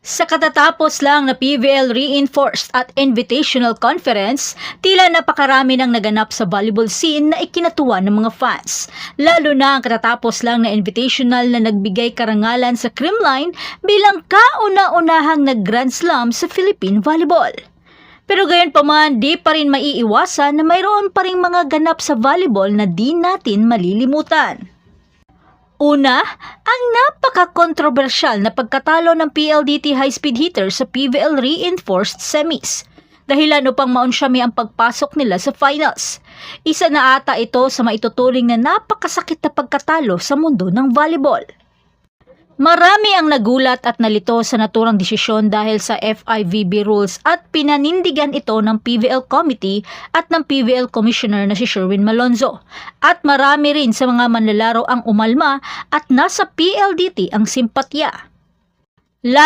Sa katatapos lang na PVL Reinforced at Invitational Conference, tila napakarami ng naganap sa volleyball scene na ikinatuwa ng mga fans. Lalo na ang katatapos lang na invitational na nagbigay karangalan sa Creamline bilang kauna-unahang nag-Grand Slam sa Philippine Volleyball. Pero gayon pa man, di pa rin maiiwasan na mayroon pa ring mga ganap sa volleyball na di natin malilimutan. Una, ang napaka-kontrobersyal na pagkatalo ng PLDT high-speed hitter sa PVL Reinforced Semis. Dahilan upang maunsyami ang pagpasok nila sa finals. Isa na ata ito sa maituturing na napakasakit na pagkatalo sa mundo ng volleyball. Marami ang nagulat at nalito sa naturang desisyon dahil sa FIVB rules at pinanindigan ito ng PVL Committee at ng PVL Commissioner na si Sherwin Malonzo. At marami rin sa mga manlalaro ang umalma at nasa PLDT ang simpatya.